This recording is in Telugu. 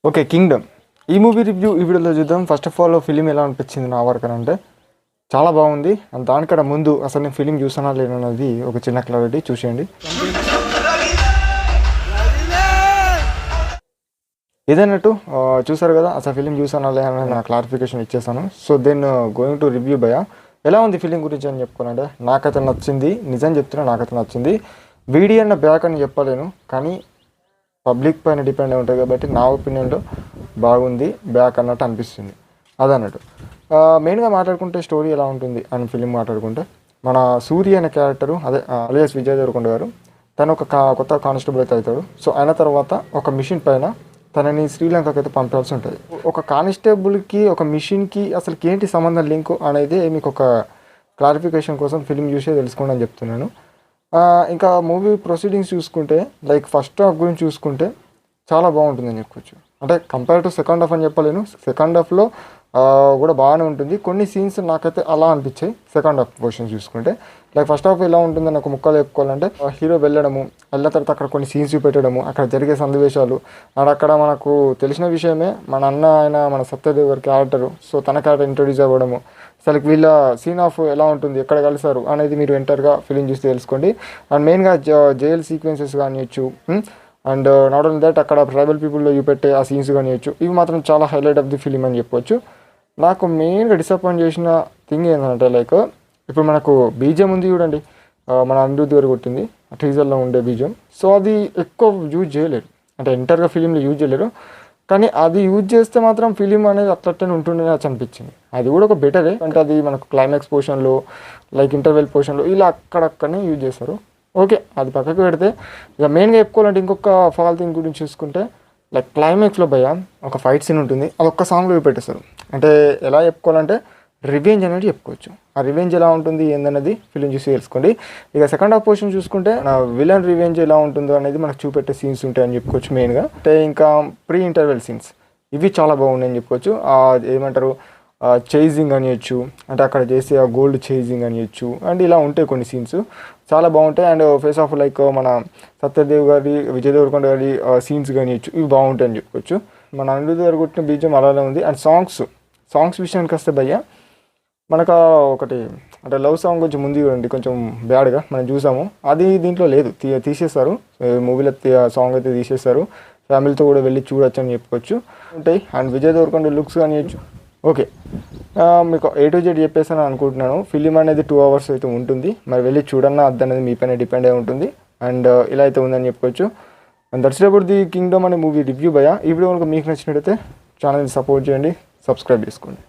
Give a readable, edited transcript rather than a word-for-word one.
ఓకే. 'కింగ్డమ్' ఈ మూవీ రివ్యూ ఈ వీడియోలో చూద్దాం. ఫస్ట్ ఆఫ్ ఆల్ ఫిలిం ఎలా అనిపించింది నా వరకనంటే చాలా బాగుంది. అండ్ దానికన్నా ముందు అసలు నేను ఫిలిం చూసానా లేనన్నది ఒక చిన్న క్లారిటీ చూసేయండి. ఏదన్నట్టు చూసారు కదా, అసలు ఫిలిం చూసానా లేదని నా క్లారిఫికేషన్ ఇచ్చేసాను. So then going to review భయ ఎలా ఉంది ఫిలిం గురించి అని చెప్పుకోనంటే నాకైతే నచ్చింది. నిజం చెప్తున్నా, నాకైతే నచ్చింది. వీడియో అన్న బ్యాక్ అని చెప్పలేను, కానీ పబ్లిక్ పైన డిపెండ్ ఉంటుంది కాబట్టి నా ఒపీనియన్లో బాగుంది, బ్యాక్ అన్నట్టు అనిపిస్తుంది. అదన్నట్టు మెయిన్గా మాట్లాడుకుంటే స్టోరీ ఎలా ఉంటుంది అని ఫిలిం మాట్లాడుకుంటే మన సూర్య అనే క్యారెక్టరు అదే అలియాస్ విజయ్ దేవరకొండ గారు తను ఒక కొత్త కానిస్టేబుల్ అయితే అవుతాడు. సో అయిన తర్వాత ఒక మిషన్ పైన తనని శ్రీలంకకి అయితే పంపాల్సి ఉంటుంది. ఒక కానిస్టేబుల్కి ఒక మిషన్కి అసలు ఏంటి సంబంధం లింక్ అనేది మీకు ఒక క్లారిఫికేషన్ కోసం ఫిలిం చూసే తెలుసుకోండి అని చెప్తున్నాను. ఇంకా మూవీ ప్రొసీడింగ్స్ చూసుకుంటే లైక్ ఫస్ట్ హాఫ్ గురించి చూసుకుంటే చాలా బాగుంటుందని చెప్పుకోవచ్చు. అంటే కంపేర్ టు సెకండ్ హాఫ్ అని చెప్పలేను, సెకండ్ హాఫ్లో కూడా బాగానే ఉంటుంది. కొన్ని సీన్స్ నాకైతే అలా అనిపించాయి సెకండ్ హాఫ్ పోర్షన్స్ చూసుకుంటే. లైక్ ఫస్ట్ హాఫ్ ఎలా ఉంటుందని ఒక ముక్కలు చెప్పుకోవాలంటే హీరో వెళ్ళిన తర్వాత అక్కడ కొన్ని సీన్స్ చూపెట్టడము, అక్కడ జరిగే సన్నివేశాలు అండ్ అక్కడ మనకు తెలిసిన విషయమే మన అన్న ఆయన మన సత్యదేవ్ గారి క్యారెక్టరు. సో తన క్యారెక్టర్ ఇంట్రొడ్యూస్ అవ్వడము, అసలు వీళ్ళ సీన్ ఆఫ్ ఎలా ఉంటుంది, ఎక్కడ కలిసారు అనేది మీరు ఎంటర్గా ఫిలిం చూసి తెలుసుకోండి. అండ్ మెయిన్గా జైల్ సీక్వెన్సెస్ కానివచ్చు అండ్ నాట్ ఓన్లీ దట్ అక్కడ ట్రైబల్ పీపుల్లో చూపెట్టే ఆ సీన్స్ కానివచ్చు, ఇవి మాత్రం చాలా హైలైట్ ఆఫ్ ది ఫిలిం అని చెప్పొచ్చు. నాకు మెయిన్గా డిసప్పాయింట్ చేసిన థింగ్ ఏంటంటే లైక్ ఇప్పుడు మనకు బీజం ఉంది చూడండి, మన అనిరుద్ధ్ గారు కొట్టింది టీజర్లో ఉండే బీజం. సో అది ఎక్కువ యూజ్ చేయలేరు, అంటే ఎంటర్గా ఫిలింలో యూజ్ చేయలేరు. కానీ అది యూజ్ చేస్తే మాత్రం ఫిలిం అనేది అట్లనే ఉంటుండే అనిపించింది. అది కూడా ఒక బెటరే, అంటే అది మనకు క్లైమాక్స్ పోర్షన్లో లైక్ ఇంటర్వెల్ పోర్షన్లో ఇలా అక్కడక్కడనే యూజ్ చేస్తారు. ఓకే, అది పక్కకు పెడితే ఇక మెయిన్గా చెప్పుకోవాలంటే ఇంకొక ఫాల్ థింగ్ గురించి చూసుకుంటే లైక్ క్లైమాక్స్లో భయ ఒక ఫైట్ సీన్ ఉంటుంది, అది ఒక్క సాంగ్లో పెట్టేస్తారు. అంటే ఎలా చెప్పుకోవాలంటే రివెంజ్ అనేది చెప్పుకోవచ్చు. ఆ రివెంజ్ ఎలా ఉంటుంది ఏందనేది ఫిలిం చూసి తెలుసుకోండి. ఇక సెకండ్ హాఫ్ పోర్షన్ చూసుకుంటే విలన్ రివెంజ్ ఎలా ఉంటుందో అనేది మనకు చూపెట్టే సీన్స్ ఉంటాయని చెప్పుకోవచ్చు మెయిన్గా. అంటే ఇంకా ప్రీ ఇంటర్వెల్ సీన్స్ ఇవి చాలా బాగున్నాయని చెప్పుకోవచ్చు. ఏమంటారు చేజింగ్ అనియచ్చు, అంటే అక్కడ చేసే ఆ గోల్డ్ చేజింగ్ అనియచ్చు, అండ్ ఇలా ఉంటాయి కొన్ని సీన్స్ చాలా బాగుంటాయి. అండ్ ఫేస్ ఆఫ్ లైక్ మన సత్యదేవ్ గారి విజయ్ దేవరకొండ గారి సీన్స్ కానియచ్చు, ఇవి బాగుంటాయని చెప్పుకోవచ్చు. మన అనిరుద్ధ్ గారు కొట్టిన బీజం అలానే ఉంది. అండ్ సాంగ్స్ విషయానికి వస్తే భయ్య మనకు ఒకటి అంటే లవ్ సాంగ్ కొంచెం ముందు చూడండి, కొంచెం బ్యాడ్గా మనం చూసాము, అది దీంట్లో లేదు, తీసేస్తారు మూవీలో. సాంగ్ అయితే తీసేస్తారు, ఫ్యామిలీతో కూడా వెళ్ళి చూడొచ్చు అని చెప్పుకోవచ్చు ఉంటాయి. అండ్ విజయ్ దేవరకొండ లుక్స్ కానియచ్చు. ఓకే, మీకు A to Z చెప్పేసాను అనుకుంటున్నాను. ఫిలిం అనేది 2 hours అయితే ఉంటుంది, మరి వెళ్ళి చూడన్నా అద్దనేది మీ పైన డిపెండ్ అయి ఉంటుంది. అండ్ ఇలా అయితే ఉందని చెప్పుకోవచ్చు. And that's about the Kingdom అనే మూవీ రివ్యూ భయ. ఈ వీడియో కనుక మీకు నచ్చినట్టయితే ఛానల్ని సపోర్ట్ చేయండి, సబ్స్క్రైబ్ చేసుకోండి.